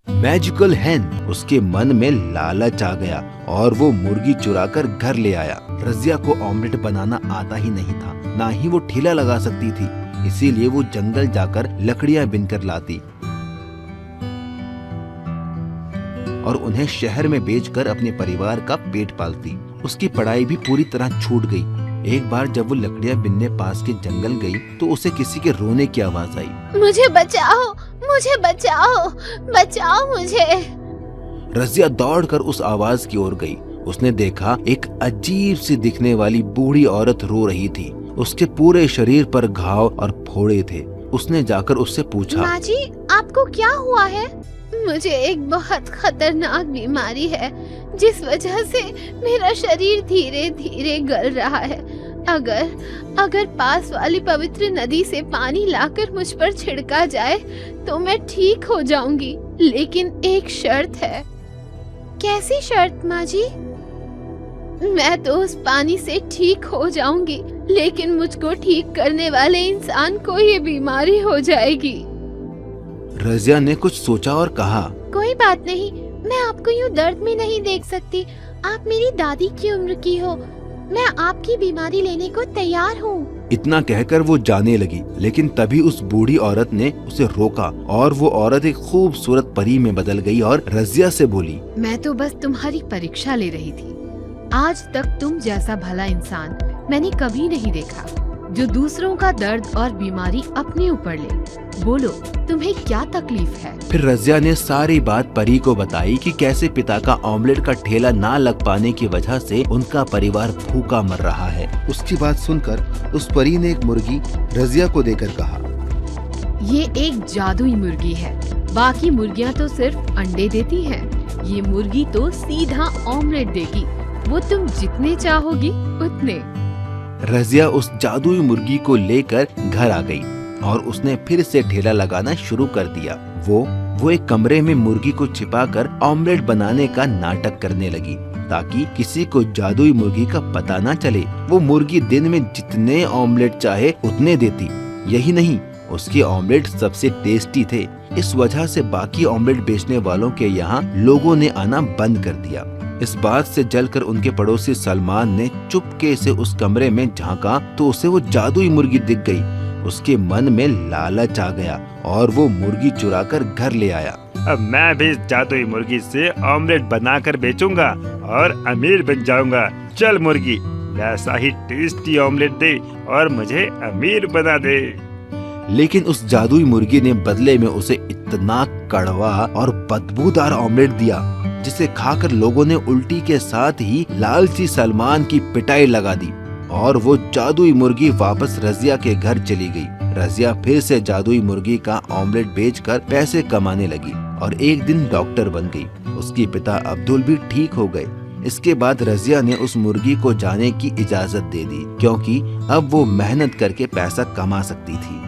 Magical हैन। उसके मन में लालच आ गया और वो मुर्गी चुराकर घर ले आया। रजिया को ऑमलेट बनाना आता ही नहीं था, ना ही वो ठेला लगा सकती थी, इसीलिए वो जंगल जाकर लकड़ियां बिनकर लाती और उन्हें शहर में बेचकर अपने परिवार का पेट पालती। उसकी पढ़ाई भी पूरी तरह छूट गई। एक बार जब वो लकड़ियां बिनने पास के जंगल गई तो उसे किसी के रोने की आवाज आई। मुझे बचाओ, मुझे बचाओ, बचाओ मुझे। रजिया दौड़कर उस आवाज की ओर गई। उसने देखा एक अजीब सी दिखने वाली बूढ़ी औरत रो रही थी। उसके पूरे शरीर पर घाव और फोड़े थे। उसने जाकर उससे पूछा, माँ जी, आपको क्या हुआ है? मुझे एक बहुत खतरनाक बीमारी है जिस वजह से मेरा शरीर धीरे धीरे गल रहा है। अगर पास वाली पवित्र नदी से पानी लाकर मुझ पर छिड़का जाए तो मैं ठीक हो जाऊंगी, लेकिन एक शर्त है। कैसी शर्त माँ जी? मैं तो उस पानी से ठीक हो जाऊंगी, लेकिन मुझको ठीक करने वाले इंसान को ये बीमारी हो जाएगी। रजिया ने कुछ सोचा और कहा, कोई बात नहीं, मैं आपको यूँ दर्द में नहीं देख सकती। आप मेरी दादी की उम्र की हो, मैं आपकी बीमारी लेने को तैयार हूँ। इतना कहकर वो जाने लगी, लेकिन तभी उस बूढ़ी औरत ने उसे रोका और वो औरत एक खूबसूरत परी में बदल गई और रजिया से बोली, मैं तो बस तुम्हारी परीक्षा ले रही थी। आज तक तुम जैसा भला इंसान मैंने कभी नहीं देखा, जो दूसरों का दर्द और बीमारी अपने ऊपर ले। बोलो, तुम्हें क्या तकलीफ है? फिर रजिया ने सारी बात परी को बताई कि कैसे पिता का ऑमलेट का ठेला ना लग पाने की वजह से उनका परिवार भूखा मर रहा है। उसकी बात सुनकर उस परी ने एक मुर्गी रजिया को देकर कहा, ये एक जादुई मुर्गी है। बाकी मुर्गियाँ तो सिर्फ अंडे देती हैं, ये मुर्गी तो सीधा ऑमलेट देगी। वो तुम जितने चाहोगी उतने। रजिया उस जादुई मुर्गी को लेकर घर आ गई और उसने फिर से ठेला लगाना शुरू कर दिया। वो एक कमरे में मुर्गी को छिपाकर ऑमलेट बनाने का नाटक करने लगी ताकि किसी को जादुई मुर्गी का पता ना चले। वो मुर्गी दिन में जितने ऑमलेट चाहे उतने देती। यही नहीं, उसके ऑमलेट सबसे टेस्टी थे। इस वजह से बाकी ऑमलेट बेचने वालों के यहाँ लोगों ने आना बंद कर दिया। इस बात से जलकर उनके पड़ोसी सलमान ने चुपके से उस कमरे में झांका तो उसे वो जादुई मुर्गी दिख गई। उसके मन में लालच आ गया और वो मुर्गी चुराकर घर ले आया। अब मैं भी इस जादुई मुर्गी से ऑमलेट बनाकर बेचूंगा और अमीर बन जाऊंगा। चल मुर्गी, वैसा ही टेस्टी ऑमलेट दे और मुझे अमीर बना दे। लेकिन उस जादुई मुर्गी ने बदले में उसे इतना कड़वा और बदबूदार ऑमलेट दिया जिसे खाकर लोगों ने उल्टी के साथ ही लालची सलमान की पिटाई लगा दी और वो जादुई मुर्गी वापस रजिया के घर चली गई। रजिया फिर से जादुई मुर्गी का ऑमलेट बेचकर पैसे कमाने लगी और एक दिन डॉक्टर बन गई। उसके पिता अब्दुल भी ठीक हो गए। इसके बाद रजिया ने उस मुर्गी को जाने की इजाजत दे दी क्योंकि अब वो मेहनत करके पैसा कमा सकती थी।